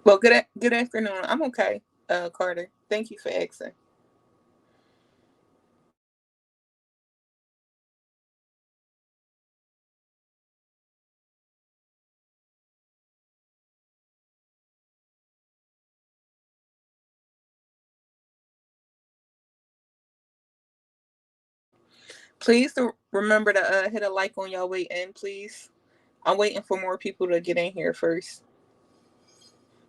Well, good afternoon. I'm okay, Carter. Thank you for asking. Please remember to hit a like on your way in, please. I'm waiting for more people to get in here first.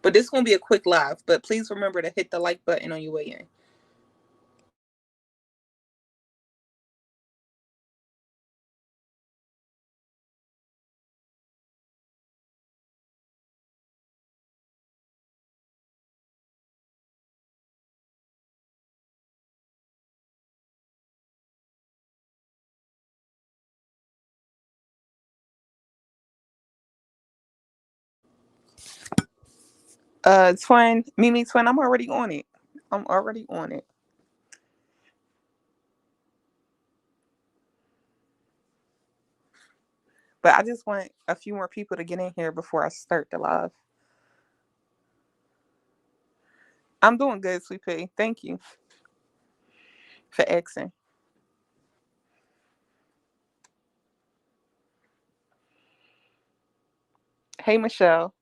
But this is gonna be a quick live. But please remember to hit the like button on your way in. Twin, Mimi Twin, I'm already on it. I'm already on it. But I just want a few more people to get in here before I start the live. I'm doing good, Sweet Pea. Thank you for asking. Hey, Michelle.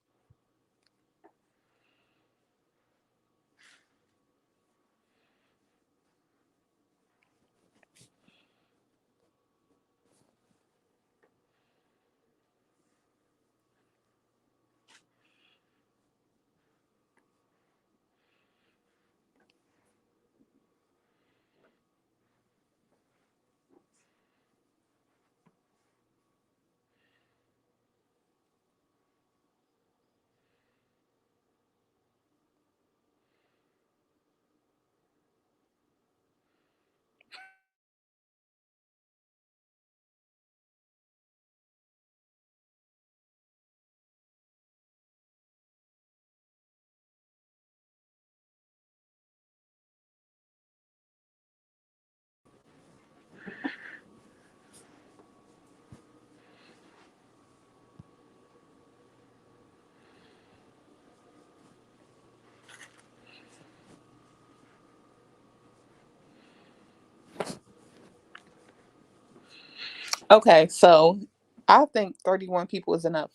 Okay, so I think 31 people is enough.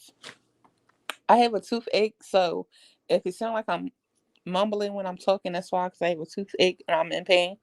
I have a toothache, so if it sounds like I'm mumbling when I'm talking, that's why, because I have a toothache and I'm in pain.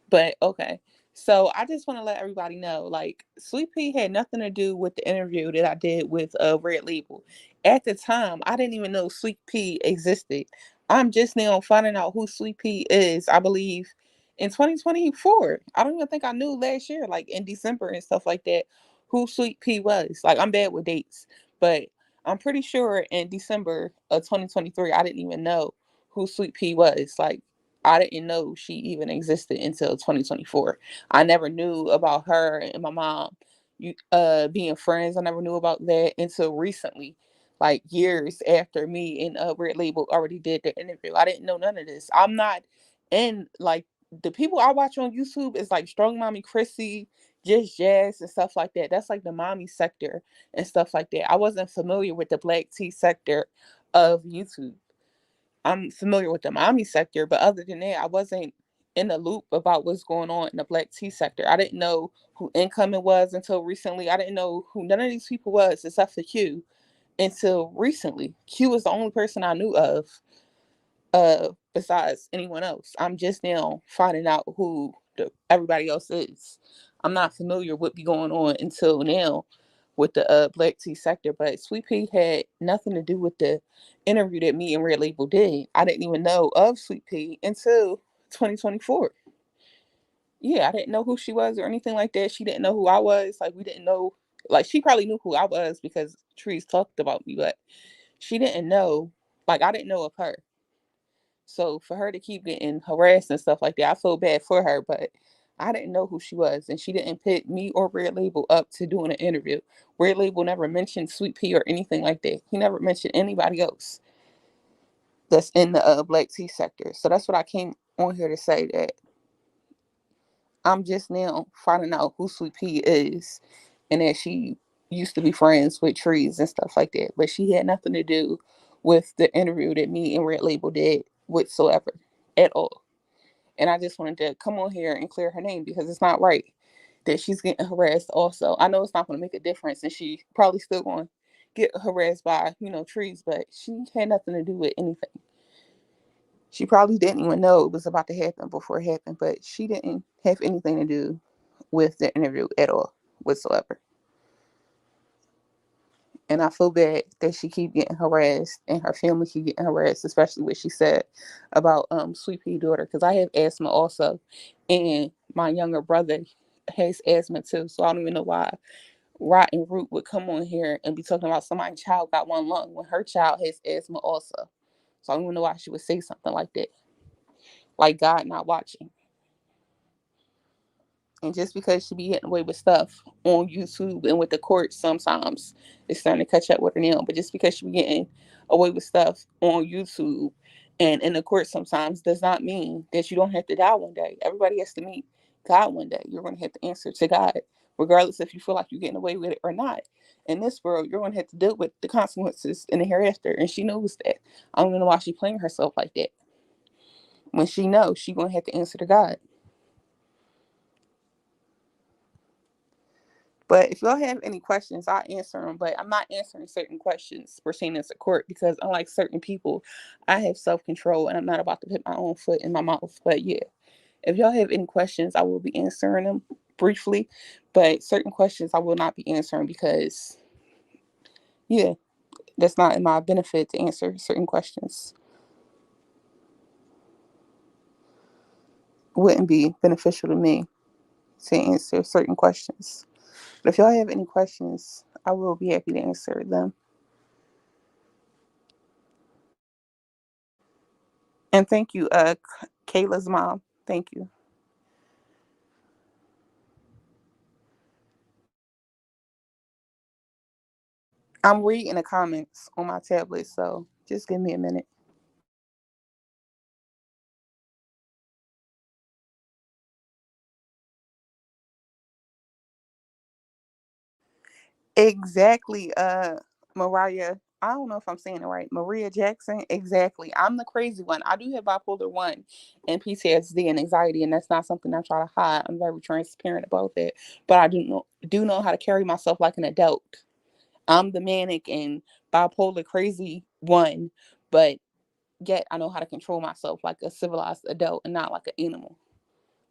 But okay. So I just want to let everybody know, like, Sweet Pea had nothing to do with the interview that I did with Red Label. At the time, I didn't even know Sweet Pea existed. I'm just now finding out who Sweet Pea is, I believe, in 2024. I don't even think I knew last year, like in December and stuff like that, who Sweet Pea was. Like, I'm bad with dates, but I'm pretty sure in December of 2023, I didn't even know who Sweet Pea was. Like, I didn't know she even existed until 2024. I never knew about her and my mom being friends. I never knew about that until recently, like years after me and Red Label already did the interview. I didn't know none of this. I'm not in, like, the people I watch on YouTube is like Strong Mommy Chrissy, Just Jazz and stuff like that. That's like the mommy sector and stuff like that. I wasn't familiar with the black tea sector of YouTube. I'm familiar with the mommy sector, but other than that, I wasn't in the loop about what's going on in the black tea sector. I didn't know who Incoming was until recently. I didn't know who none of these people was except for Q until recently. Q was the only person I knew of besides anyone else. I'm just now finding out who everybody else is. I'm not familiar with what be going on until now with the black tea sector, but Sweet Pea had nothing to do with the interview that me and Red Label did. I didn't even know of Sweet Pea until 2024. Yeah, I didn't know who she was or anything like that. She didn't know who I was. Like, we didn't know. Like, she probably knew who I was because Trees talked about me, but she didn't know. Like, I didn't know of her. So for her to keep getting harassed and stuff like that, I feel bad for her, but I didn't know who she was, and she didn't pick me or Red Label up to doing an interview. Red Label never mentioned Sweet Pea or anything like that. He never mentioned anybody else that's in the black tea sector. So that's what I came on here to say, that I'm just now finding out who Sweet Pea is, and that she used to be friends with Trees and stuff like that, but she had nothing to do with the interview that me and Red Label did whatsoever at all. And I just wanted to come on here and clear her name because it's not right that she's getting harassed also. I know it's not going to make a difference and she probably still going to get harassed by, trees, but she had nothing to do with anything. She probably didn't even know it was about to happen before it happened, but she didn't have anything to do with the interview at all whatsoever. And I feel bad that she keep getting harassed and her family keep getting harassed, especially what she said about Sweet Pea daughter. Because I have asthma also, and my younger brother has asthma too. So I don't even know why Rotten Root would come on here and be talking about somebody's child got one lung when her child has asthma also. So I don't even know why she would say something like that. Like God not watching. And just because she be getting away with stuff on YouTube and with the court sometimes, it's starting to catch up with her now. But just because she be getting away with stuff on YouTube and in the court sometimes does not mean that you don't have to die one day. Everybody has to meet God one day. You're going to have to answer to God, regardless if you feel like you're getting away with it or not. In this world, you're going to have to deal with the consequences in the hereafter. And she knows that. I don't know why she's playing herself like that. When she knows she's going to have to answer to God. But if y'all have any questions, I'll answer them. But I'm not answering certain questions pertaining to court because unlike certain people, I have self-control and I'm not about to put my own foot in my mouth. But yeah, if y'all have any questions, I will be answering them briefly. But certain questions I will not be answering because, yeah, that's not in my benefit to answer certain questions. Wouldn't be beneficial to me to answer certain questions. But if y'all have any questions, I will be happy to answer them. And thank you, Kayla's mom. Thank you. I'm reading the comments on my tablet, so just give me a minute. Exactly, Mariah. I don't know if I'm saying it right. Maria Jackson. Exactly. I'm the crazy one. I do have bipolar one and PTSD and anxiety, and that's not something I try to hide. I'm very transparent about that. But I do know how to carry myself like an adult. I'm the manic and bipolar crazy one, but yet I know how to control myself like a civilized adult and not like an animal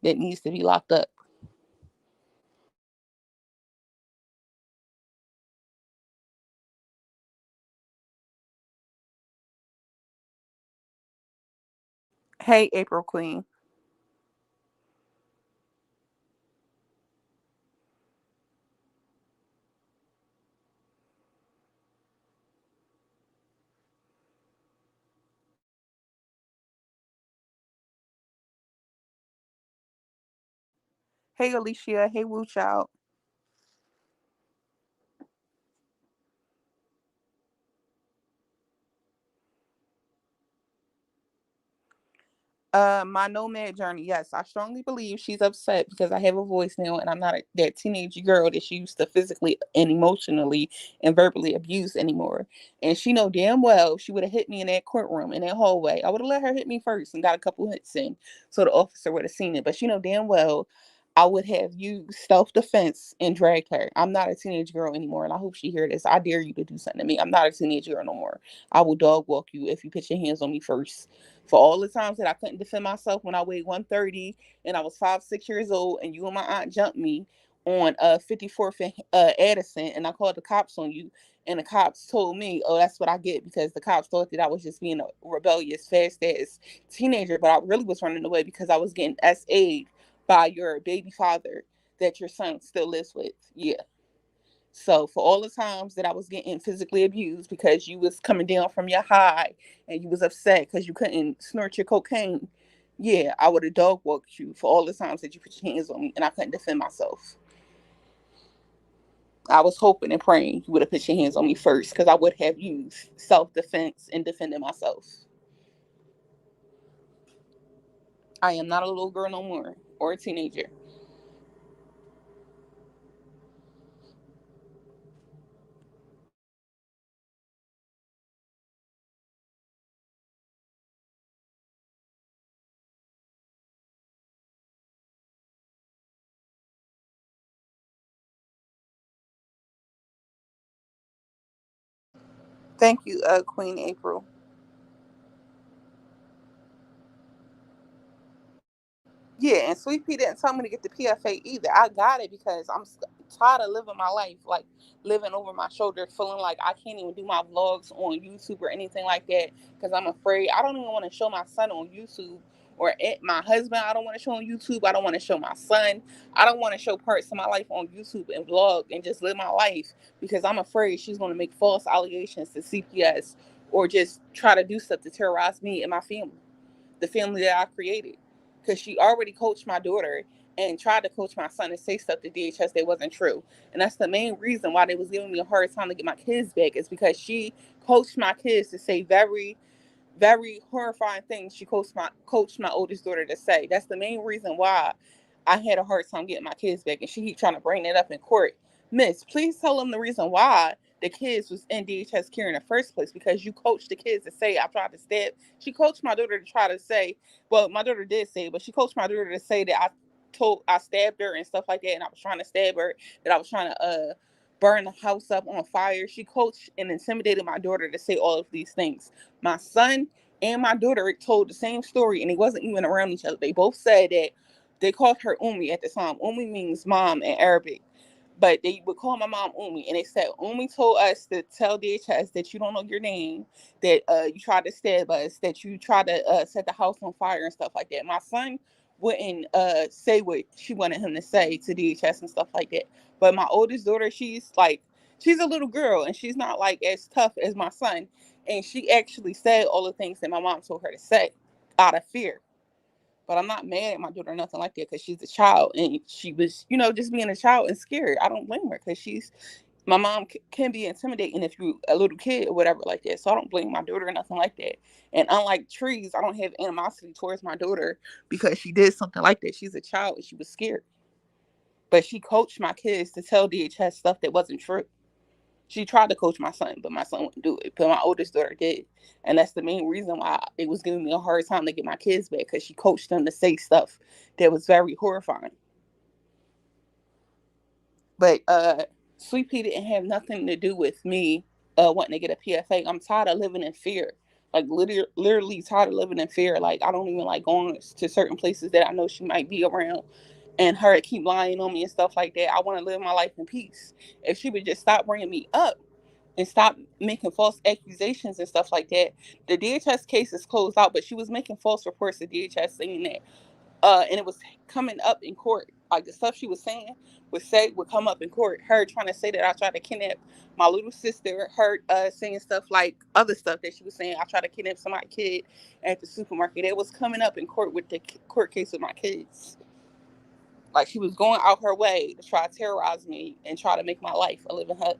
that needs to be locked up. Hey, April Queen. Hey, Alicia. Hey, Woo Child. My nomad journey. Yes, I strongly believe she's upset because I have a voice now, and I'm not that teenage girl that she used to physically and emotionally and verbally abuse anymore. And she know damn well she would have hit me in that courtroom in that hallway. I would have let her hit me first and got a couple hits in, so the officer would have seen it. But she know damn well I would have used self defense and dragged her. I'm not a teenage girl anymore, and I hope she hear this. I dare you to do something to me. I'm not a teenage girl no more. I will dog walk you if you put your hands on me first. For all the times that I couldn't defend myself when I weighed 130 and I was 5, 6 years old, and you and my aunt jumped me on 54th and Addison, and I called the cops on you, and the cops told me, "Oh, that's what I get," because the cops thought that I was just being a rebellious, fast ass teenager, but I really was running away because I was getting SA'd by your baby father that your son still lives with. Yeah. So for all the times that I was getting physically abused because you was coming down from your high and you was upset because you couldn't snort your cocaine, yeah, I would have dog walked you for all the times that you put your hands on me and I couldn't defend myself. I was hoping and praying you would have put your hands on me first because I would have used self defense and defended myself. I am not a little girl no more or a teenager. Thank you, Queen April. Yeah, and Sweet Pea didn't tell me to get the PFA either. I got it because tired of living my life, like living over my shoulder, feeling like I can't even do my vlogs on YouTube or anything like that because I'm afraid. I don't even want to show my son on YouTube or my husband. I don't want to show on YouTube. I don't want to show my son. I don't want to show parts of my life on YouTube and vlog and just live my life because I'm afraid she's going to make false allegations to CPS or just try to do stuff to terrorize me and my family, the family that I created. Because she already coached my daughter and tried to coach my son and say stuff to DHS that wasn't true. And that's the main reason why they was giving me a hard time to get my kids back, is because she coached my kids to say very, very horrifying things she coached my oldest daughter to say. That's the main reason why I had a hard time getting my kids back. And she keep trying to bring it up in court. Miss, please tell them the reason why the kids was in DHS care in the first place, because you coached the kids to say I tried to stab. She coached my daughter to try to say, well, my daughter did say, but she coached my daughter to say that I stabbed her and stuff like that, and I was trying to stab her, that I was trying to burn the house up on fire. She coached and intimidated my daughter to say all of these things. My son and my daughter told the same story, and they wasn't even around each other. They both said that they called her Umi at the time. Umi means mom in Arabic, but they would call my mom Umi, and they said Umi told us to tell DHS that you don't know your name, that you tried to stab us, that you tried to set the house on fire and stuff like that. My son wouldn't say what she wanted him to say to DHS and stuff like that. But my oldest daughter, she's a little girl, and she's not like as tough as my son, and she actually said all the things that my mom told her to say out of fear. But I'm not mad at my daughter or nothing like that, because she's a child and she was, just being a child and scared. I don't blame her, because my mom can be intimidating if you a little kid or whatever like that. So I don't blame my daughter or nothing like that. And unlike Trees, I don't have animosity towards my daughter because she did something like that. She's a child and she was scared. But she coached my kids to tell DHS stuff that wasn't true. She tried to coach my son, but my son wouldn't do it. But my oldest daughter did. And that's the main reason why it was giving me a hard time to get my kids back, because she coached them to say stuff that was very horrifying. But Sweet Pea didn't have nothing to do with me wanting to get a PFA. I'm tired of living in fear. Like literally tired of living in fear. Like I don't even like going to certain places that I know she might be around, and her keep lying on me and stuff like that. I want to live my life in peace. If she would just stop bringing me up and stop making false accusations and stuff like that. The DHS case is closed out, but she was making false reports to DHS saying that, and it was coming up in court. Like the stuff she was saying would come up in court. Her trying to say that I tried to kidnap my little sister. Her saying stuff like other stuff that she was saying. I tried to kidnap somebody's kid at the supermarket. It was coming up in court with the court case with my kids. Like she was going out her way to try to terrorize me and try to make my life a living hell.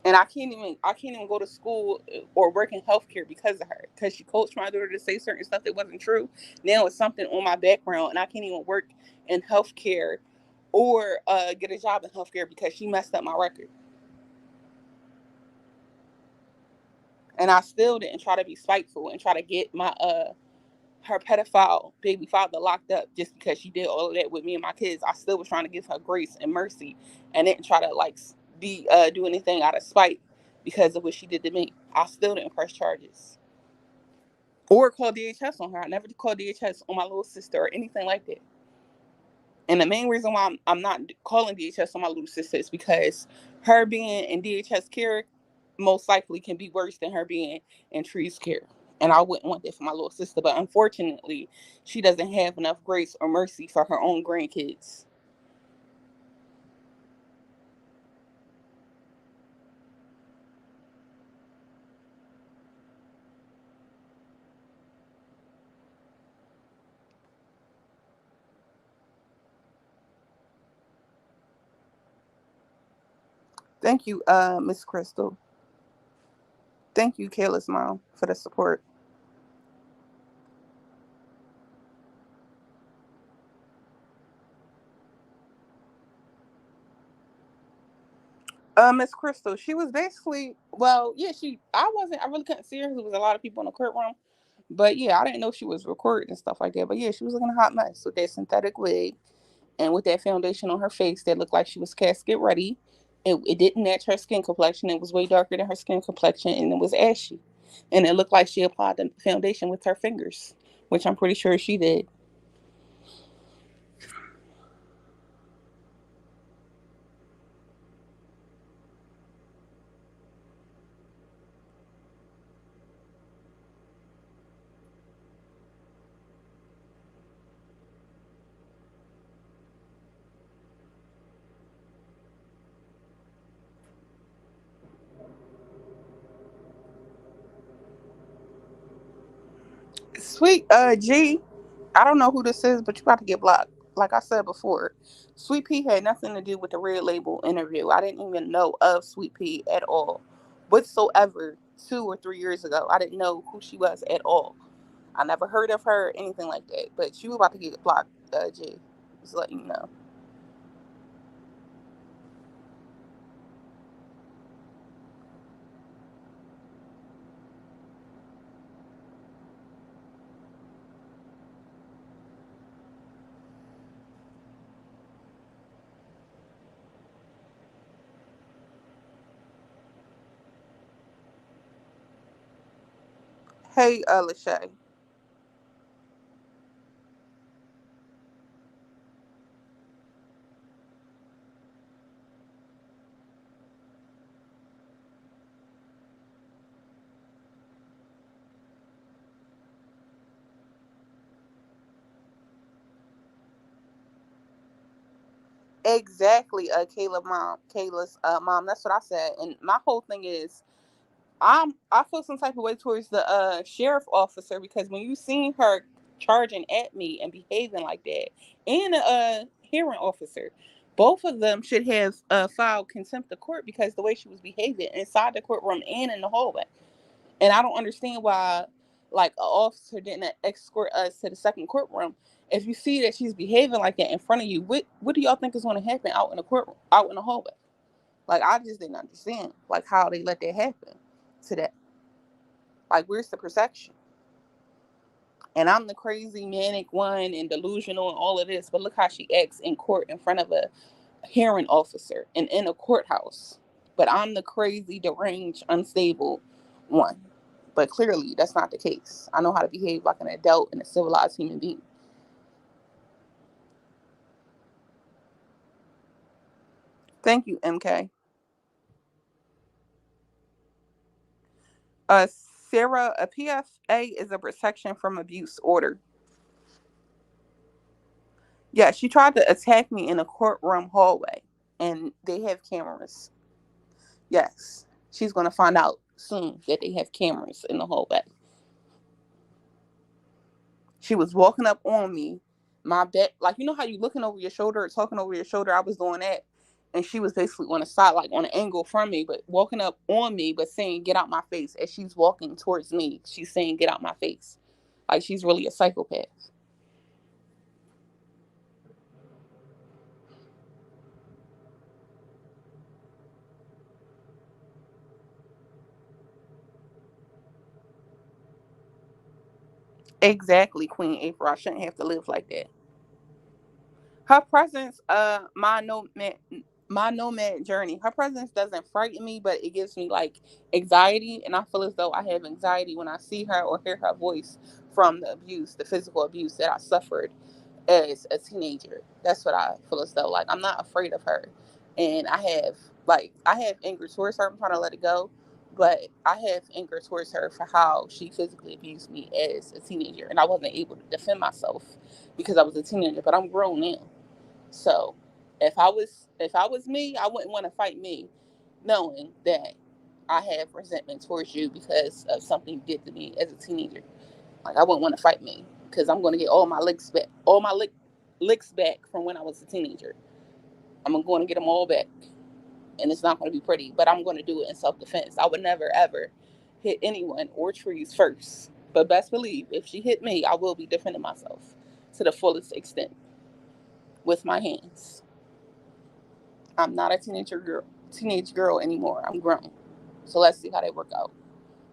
And I can't even go to school or work in healthcare because of her, because she coached my daughter to say certain stuff that wasn't true. Now it's something on my background, and I can't even work in healthcare or get a job in healthcare because she messed up my record. And I still didn't try to be spiteful and try to get my her pedophile baby father locked up just because she did all of that with me and my kids. I still was trying to give her grace and mercy, and didn't try to like be do anything out of spite because of what she did to me. I still didn't press charges or call DHS on her. I never called DHS on my little sister or anything like that. And the main reason why I'm not calling DHS on my little sister is because her being in DHS care most likely can be worse than her being in Tree's care. And I wouldn't want that for my little sister. But unfortunately, she doesn't have enough grace or mercy for her own grandkids. Thank you, Miss Crystal. Thank you, Kayla's mom, for the support. Miss Crystal, she was basically, well, yeah, I really couldn't see her because there was a lot of people in the courtroom. But yeah, I didn't know she was recorded and stuff like that. But yeah, she was looking a hot mess with that synthetic wig and with that foundation on her face that looked like she was casket ready. It didn't match her skin complexion. It was way darker than her skin complexion, and it was ashy. And it looked like she applied the foundation with her fingers, which I'm pretty sure she did. Sweet G, I don't know who this is, but you about to get blocked. Like I said before, Sweet Pea had nothing to do with the Red Label interview. I didn't even know of Sweet Pea at all, whatsoever. 2 or 3 years ago, I didn't know who she was at all. I never heard of her, anything like that. But you about to get blocked, G. Just letting you know. Hey, Lachey. Exactly, Kayla's mom. That's what I said. And my whole thing is, I feel some type of way towards the sheriff officer because when you seen her charging at me and behaving like that, and the hearing officer, both of them should have filed contempt of court because the way she was behaving inside the courtroom and in the hallway. And I don't understand why, like, an officer didn't escort us to the second courtroom. If you see that she's behaving like that in front of you, what do y'all think is going to happen out in the courtroom, out in the hallway? Like, I just didn't understand, like, how they let that happen to that. Like, where's the protection? And I'm the crazy manic one and delusional and all of this, but look how she acts in court in front of a hearing officer and in a courthouse. But I'm the crazy, deranged, unstable one. But clearly, that's not the case. I know how to behave like an adult and a civilized human being. Thank you, MK. Sarah, a PFA is a protection from abuse order. Yeah, she tried to attack me in a courtroom hallway, and they have cameras. Yes, she's going to find out soon that they have cameras in the hallway. She was walking up on me, my back, like you know how you looking over your shoulder or talking over your shoulder. I was doing that, and she was basically on the side, like on an angle from me, but walking up on me, but saying "get out my face" as she's walking towards me. She's saying "get out my face," like she's really a psychopath. Exactly, Queen April. I shouldn't have to live like that. Her presence, my nomad journey. Her presence doesn't frighten me, but it gives me like anxiety, and I feel as though I have anxiety when I see her or hear her voice from the abuse, the physical abuse that I suffered as a teenager. That's what I feel as though. Like I'm not afraid of her, and I have anger towards her. I'm trying to let it go, but I have anger towards her for how she physically abused me as a teenager, and I wasn't able to defend myself because I was a teenager. But I'm grown now. So if I was me, I wouldn't want to fight me, knowing that I have resentment towards you because of something you did to me as a teenager. Like I wouldn't want to fight me because I'm going to get all my licks back from when I was a teenager. I'm going to get them all back, and it's not going to be pretty. But I'm going to do it in self defense. I would never ever hit anyone or trees first. But best believe, if she hit me, I will be defending myself to the fullest extent with my hands. I'm not a teenage girl anymore. I'm grown. So let's see how they work out.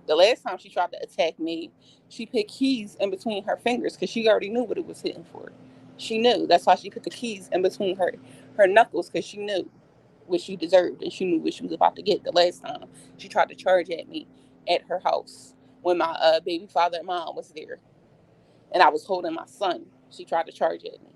The last time she tried to attack me, she put keys in between her fingers because she already knew what it was hitting for. She knew. That's why she put the keys in between her knuckles because she knew. what she deserved, and she knew what she was about to get the last time she tried to charge at me at her house when my baby father and mom was there, and I was holding my son. She tried to charge at me.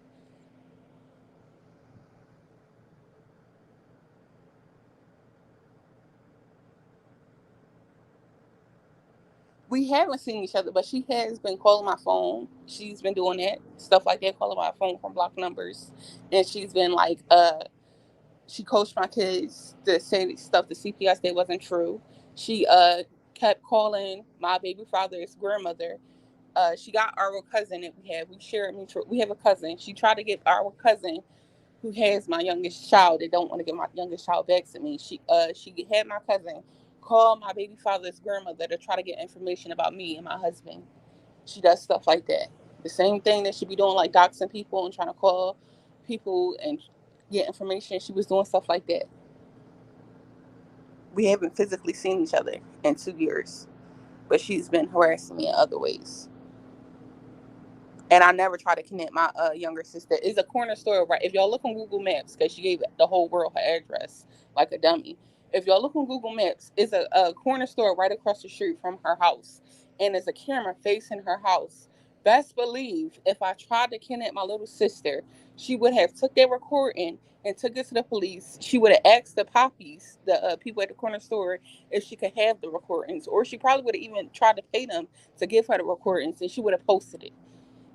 We haven't seen each other, but she has been calling my phone. She's been doing that stuff like that, calling my phone from blocked numbers, and she's been like, she coached my kids to say stuff the CPS that wasn't true. She kept calling my baby father's grandmother. She got our cousin that we have. We share a mutual. We have a cousin. She tried to get our cousin who has my youngest child. They don't want to give my youngest child back to me. She had my cousin call my baby father's grandmother to try to get information about me and my husband. She does stuff like that. The same thing that she be doing, like doxing people and trying to call people and get information. She was doing stuff like that. We haven't physically seen each other in 2 years, but she's been harassing me in other ways. And I never try to connect my younger sister. It's a corner store, right? If y'all look on Google Maps, because she gave the whole world her address like a dummy. If y'all look on Google Maps, it's a corner store right across the street from her house, and there's a camera facing her house. Best believe if I tried to kidnap my little sister, she would have took that recording and took it to the police. She would have asked the poppies, the people at the corner store, if she could have the recordings, or she probably would have even tried to pay them to give her the recordings, and she would have posted it.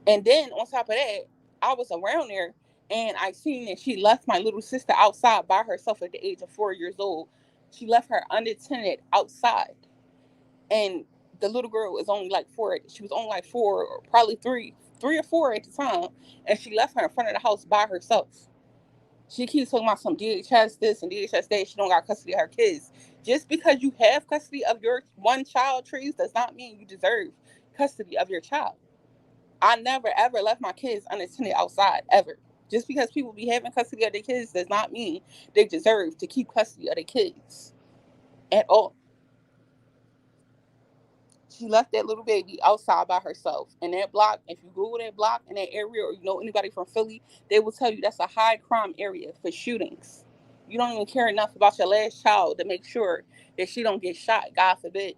And then on top of that, I was around there and I seen that she left my little sister outside by herself at the age of 4 years old. She left her unattended outside. And the little girl was only like four. She was only like four, or probably three or four at the time. And she left her in front of the house by herself. She keeps talking about some DHS this and DHS that. She don't got custody of her kids. Just because you have custody of your one child, trees, does not mean you deserve custody of your child. I never ever left my kids unattended outside ever. Just because people be having custody of their kids does not mean they deserve to keep custody of their kids at all. She left that little baby outside by herself. And that block, if you Google that block in that area, or you know anybody from Philly, they will tell you that's a high crime area for shootings. You don't even care enough about your last child to make sure that she don't get shot, God forbid.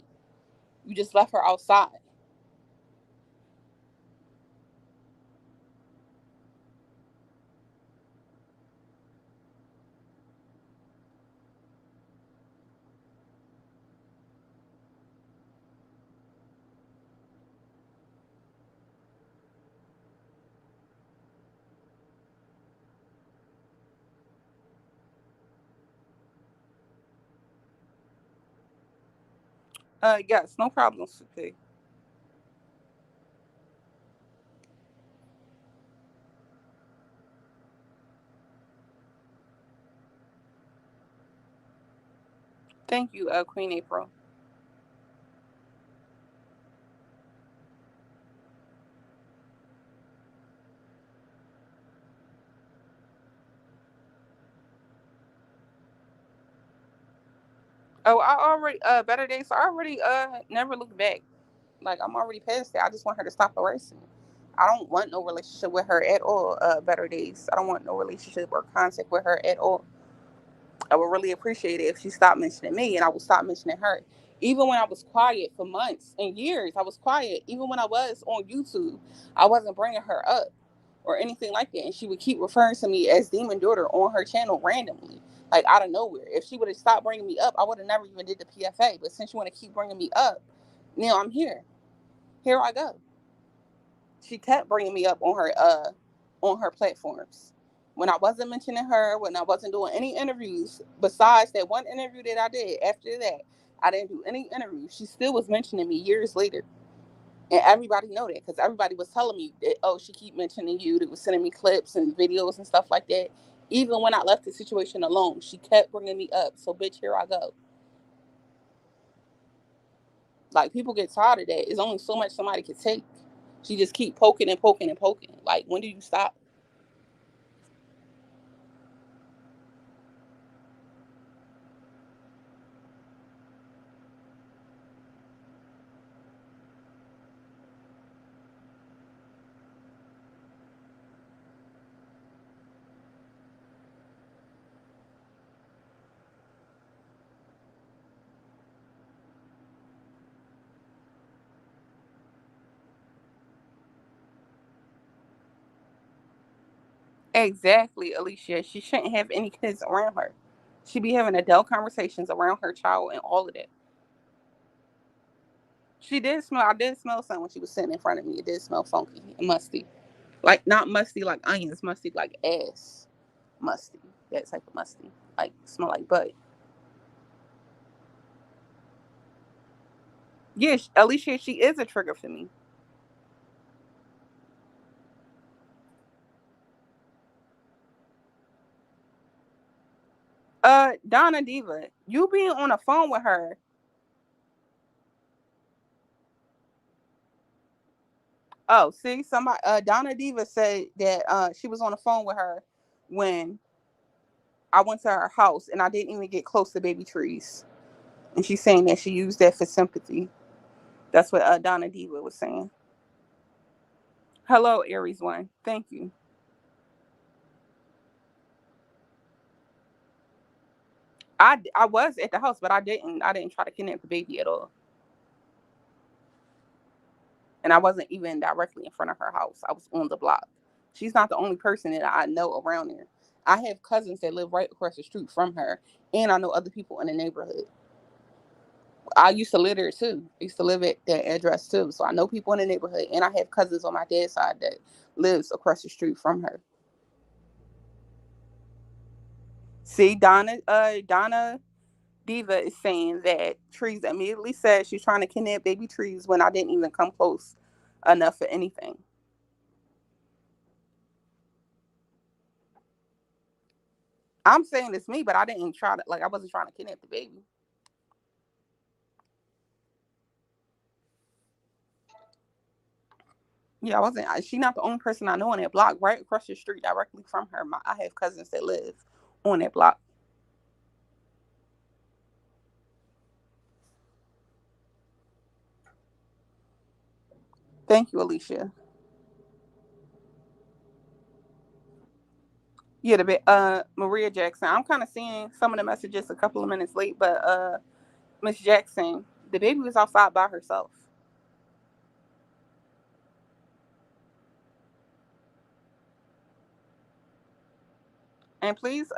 You just left her outside. Yes, no problem, Suki. Thank you, Queen April. Oh, I already better days. I already never looked back. Like I'm already past that. I just want her to stop harassing me. I don't want no relationship with her at all. Better days. I don't want no relationship or contact with her at all. I would really appreciate it if she stopped mentioning me and I would stop mentioning her. Even when I was quiet for months and years, I was quiet. Even when I was on YouTube, I wasn't bringing her up or anything like that. And she would keep referring to me as Demon Daughter on her channel randomly, like out of nowhere. If she would have stopped bringing me up, I would have never even did the PFA. But since you want to keep bringing me up, now I'm here. Here I go. She kept bringing me up on her platforms. When I wasn't mentioning her, when I wasn't doing any interviews, besides that one interview that I did, after that, I didn't do any interviews. She still was mentioning me years later. And everybody know that because everybody was telling me that, oh, she keep mentioning you. They was sending me clips and videos and stuff like that. Even when I left the situation alone, she kept bringing me up. So, bitch, here I go. Like, people get tired of that. It's only so much somebody can take. She just keep poking and poking and poking. Like, when do you stop? Exactly, Alicia. She shouldn't have any kids around her. She be having adult conversations around her child and all of that. She did smell. I did smell something when she was sitting in front of me. It did smell funky and musty. Like not musty like onions, musty like ass. Musty. That type of musty. Like smell like butt. Yeah, Alicia, she is a trigger for me. Donna Diva, you being on the phone with her. Oh, see, somebody Donna Diva said that she was on the phone with her when I went to her house and I didn't even get close to baby trees. And she's saying that she used that for sympathy. That's what Donna Diva was saying. Hello, Aries one. Thank you. I was at the house, but I didn't try to kidnap the baby at all. And I wasn't even directly in front of her house. I was on the block. She's not the only person that I know around there. I have cousins that live right across the street from her, and I know other people in the neighborhood. I used to live there too. I used to live at that address too. So I know people in the neighborhood, and I have cousins on my dad's side that lives across the street from her. See, Donna Diva is saying that Trees immediately said she's trying to kidnap baby Trees when I didn't even come close enough for anything. I'm saying it's me, but I didn't try to like I wasn't trying to kidnap the baby. Yeah, I wasn't. She not the only person I know on that block. Right across the street, directly from her, I have cousins that live on that block. Thank you, Alicia. Yeah, Maria Jackson. I'm kind of seeing some of the messages a couple of minutes late, but Miss Jackson, the baby was outside by herself. And please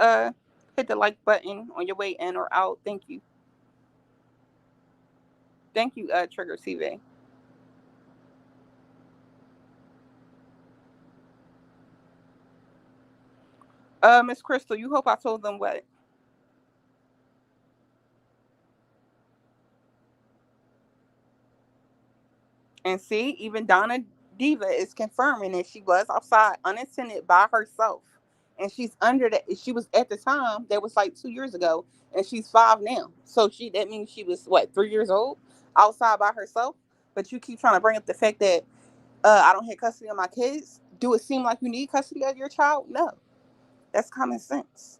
hit the like button on your way in or out. Thank you. Thank you, Trigger TV. Miss Crystal, you hope I told them what. And see, even Donna Diva is confirming that she was outside unattended by herself. And she's under that. She was at the time, that was like 2 years ago, and she's five now. So that means she was what, 3 years old outside by herself. But you keep trying to bring up the fact that I don't have custody of my kids. Do it seem like you need custody of your child? No, that's common sense.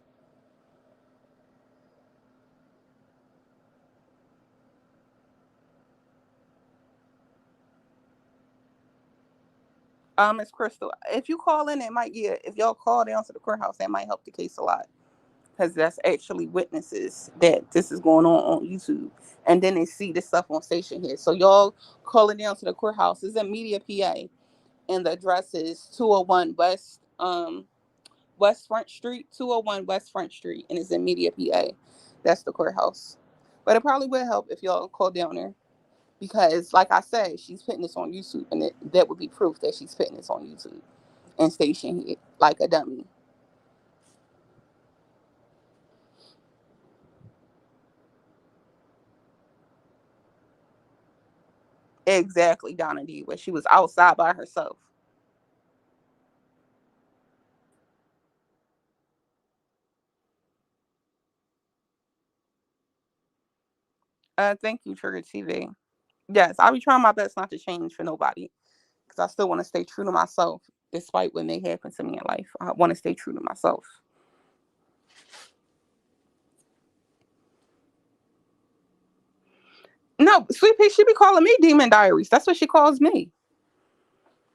Miss Crystal, if you call in, it might get. If y'all call down to the courthouse, that might help the case a lot. Because that's actually witnesses that this is going on YouTube, and then they see this stuff on station here. So y'all calling down to the courthouse is in Media, PA, and the address is 201 West Front Street, 201 West Front Street, and it's in Media, PA. That's the courthouse. But it probably would help if y'all call down there because, like I said, she's putting this on YouTube, and that would be proof that she's putting this on YouTube and station here like a dummy. Exactly, Donna D. Where she was outside by herself. Thank you, Trigger TV. Yes, I'll be trying my best not to change for nobody because I still want to stay true to myself despite what may happen to me in life. I want to stay true to myself. No, Sweet Pea, she be calling me Demon Diaries. That's what she calls me.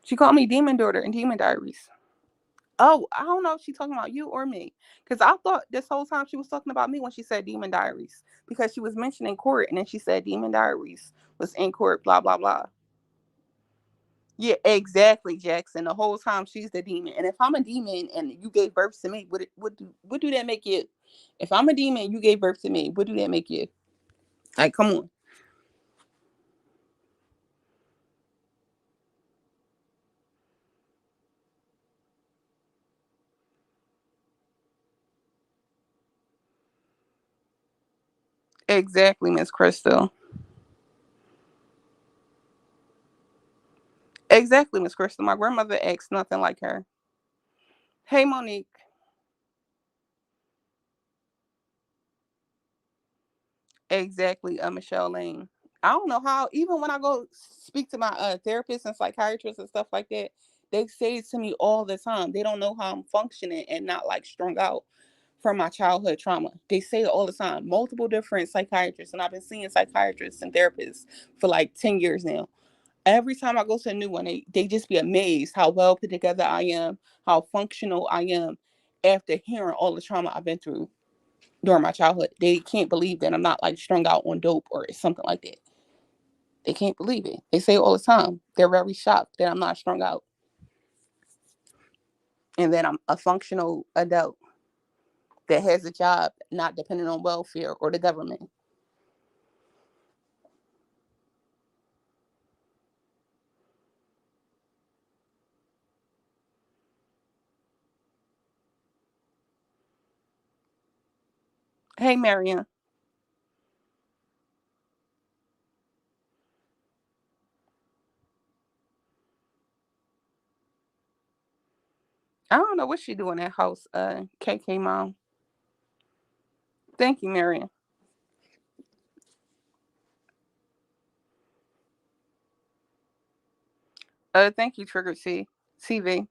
She called me Demon Daughter and Demon Diaries. Oh, I don't know if she's talking about you or me. Because I thought this whole time she was talking about me when she said Demon Diaries. Because she was mentioning court and then she said Demon Diaries was in court, blah, blah, blah. Yeah, exactly, Jackson. The whole time she's the demon. And if I'm a demon and you gave birth to me, what do that make you? If I'm a demon, you gave birth to me, what do that make you? Like, come on. Exactly, Miss Crystal. Exactly, Miss Crystal. My grandmother acts nothing like her. Hey, Monique. Exactly, Michelle Lane. I don't know how. Even when I go speak to my therapist and psychiatrist and stuff like that, they say it to me all the time. They don't know how I'm functioning and not like strung out from my childhood trauma. They say it all the time. Multiple different psychiatrists, and I've been seeing psychiatrists and therapists for like 10 years now. Every time I go to a new one, they just be amazed how well put together I am, how functional I am after hearing all the trauma I've been through during my childhood. They can't believe that I'm not like strung out on dope or something like that. They can't believe it. They say it all the time. They're very shocked that I'm not strung out and that I'm a functional adult that has a job not dependent on welfare or the government. Hey, Marion. I don't know what she do in that house, KK mom. Thank you, Marion. Thank you, Trigger T TV.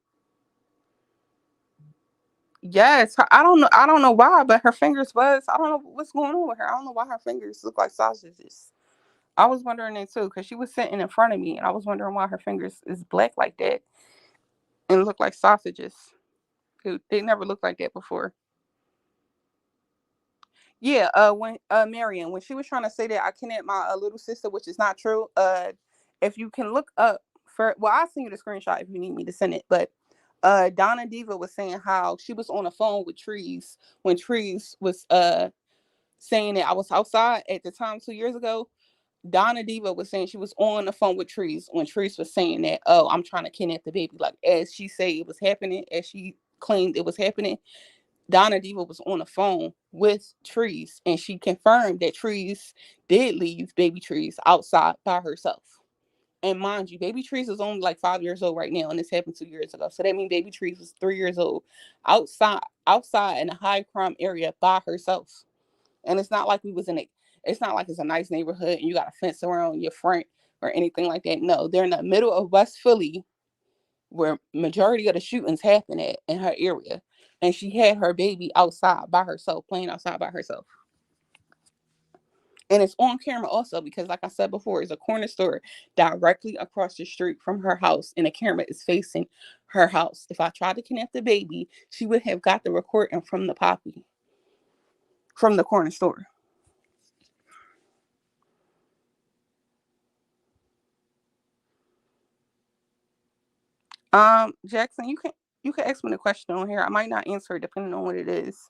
Yes, I don't know. I don't know why, but her fingers was. I don't know what's going on with her. I don't know why her fingers look like sausages. I was wondering it too, because she was sitting in front of me, and I was wondering why her fingers is black like that and look like sausages. They never looked like that before. Yeah, when Marion, when she was trying to say that I kidnapped my little sister, which is not true. If you can look up for, well, I'll send you the screenshot if you need me to send it. But Donna Diva was saying how she was on the phone with Trees when Trees was saying that I was outside at the time 2 years ago. Donna Diva was saying she was on the phone with Trees when Trees was saying that, oh, I'm trying to kidnap the baby. Like, as she said it was happening, as she claimed it was happening, Donna Diva was on the phone with Trees, and she confirmed that Trees did leave baby Trees outside by herself. And mind you, baby Trees is only like 5 years old right now, and this happened 2 years ago. So that means baby Trees was 3 years old, outside in a high crime area by herself. And it's not like we was in a, it's not like it's a nice neighborhood and you got a fence around your front or anything like that. No, they're in the middle of West Philly, where majority of the shootings happen at in her area. And she had her baby outside by herself, playing outside by herself. And it's on camera also because, like I said before, it's a corner store directly across the street from her house, and the camera is facing her house. If I tried to kidnap the baby, she would have got the recording from the poppy, from the corner store. Jackson, you can ask me the question on here. I might not answer it depending on what it is.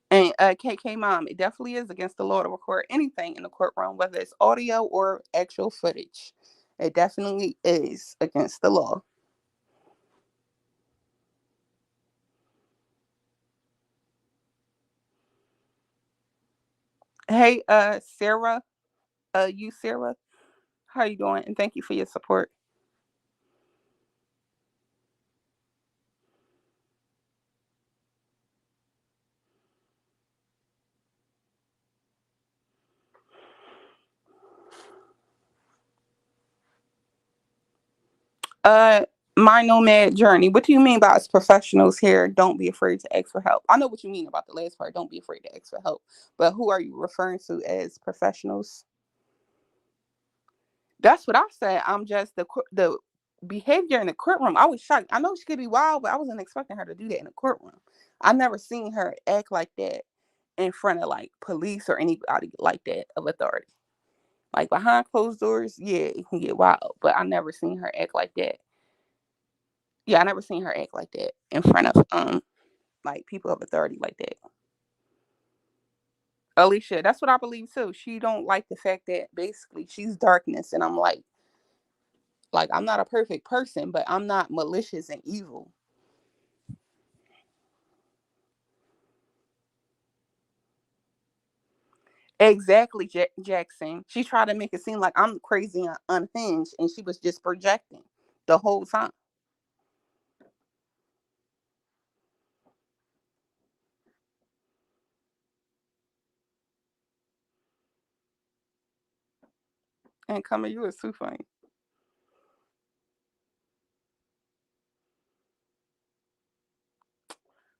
And KK mom, it definitely is against the law to record anything in the courtroom, whether it's audio or actual footage. It definitely is against the law. Hey, Sarah, you Sarah, how you doing? And thank you for your support. Uh, my nomad journey. What do you mean by as professionals here? Don't be afraid to ask for help. I know what you mean about the last part. Don't be afraid to ask for help. But who are you referring to as professionals? That's what I said. I'm just the behavior in the courtroom. I was shocked. I know she could be wild, but I wasn't expecting her to do that in the courtroom. I never seen her act like that in front of like police or anybody like that of authority. Like behind closed doors, yeah, it can get wild. But I never seen her act like that. Yeah, I never seen her act like that in front of like people of authority like that. Alicia, that's what I believe too. She don't like the fact that basically she's darkness, and I'm like I'm not a perfect person, but I'm not malicious and evil. Exactly, Jackson. She tried to make it seem like I'm crazy and unhinged, and she was just projecting the whole time. And coming, you is too funny.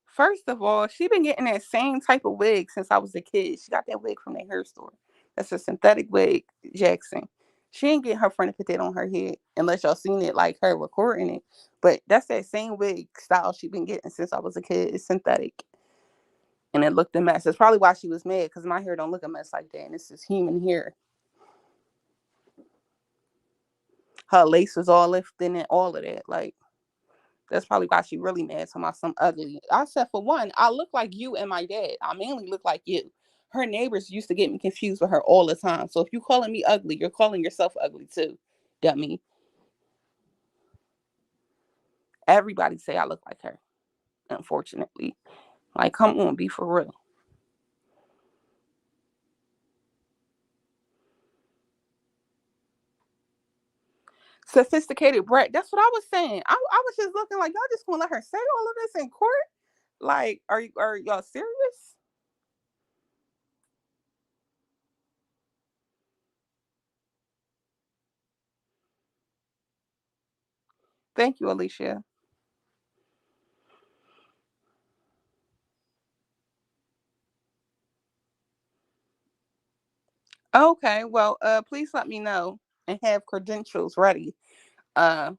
First of all, she been getting that same type of wig since I was a kid. She got that wig from that hair store. That's a synthetic wig, Jackson. She ain't getting her friend to put that on her head unless y'all seen it like her recording it. But that's that same wig style she been getting since I was a kid. It's synthetic. And it looked a mess. That's probably why she was mad, because my hair don't look a mess like that. And this is human hair. Her lace was all lifting and all of that. Like, that's probably why she really mad to my some ugly. I said, for one, I look like you and my dad. I mainly look like you. Her neighbors used to get me confused with her all the time. So if you calling me ugly, you're calling yourself ugly too, dummy. Everybody say I look like her, unfortunately. Like, come on, be for real. Sophisticated brat. That's what I was saying. I was just looking like y'all just gonna let her say all of this in court. Like, are y'all serious? Thank you, Alicia. Okay, well, please let me know and have credentials ready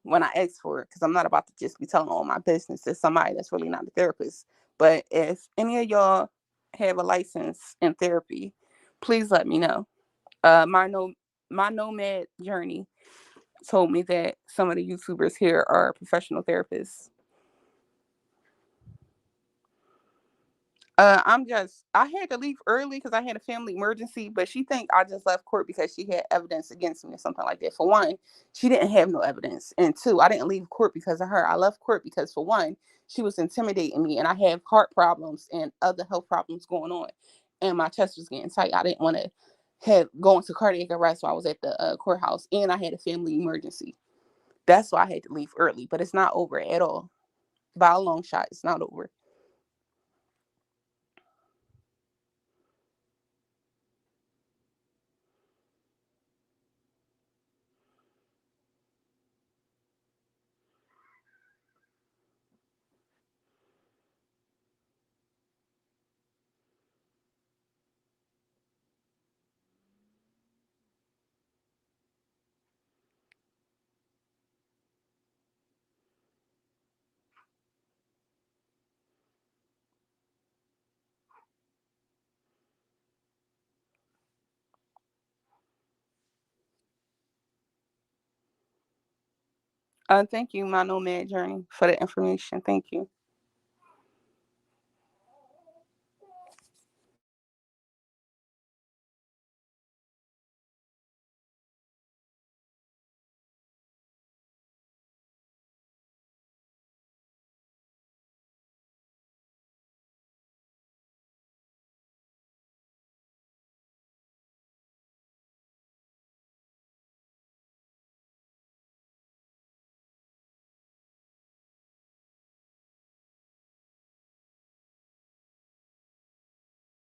when I ask for it, because I'm not about to just be telling all my business to somebody that's really not a therapist. But if any of y'all have a license in therapy, please let me know. My no my nomad journey told me that some of the YouTubers here are professional therapists. I had to leave early because I had a family emergency, but she think I just left court because she had evidence against me or something like that. For one, she didn't have no evidence. And two, I didn't leave court because of her. I left court because, for one, she was intimidating me, and I have heart problems and other health problems going on. And my chest was getting tight. I didn't want to have go into cardiac arrest while I was at the courthouse, and I had a family emergency. That's why I had to leave early, but it's not over at all. By a long shot, it's not over. Thank you, my nomad journey, for the information. Thank you.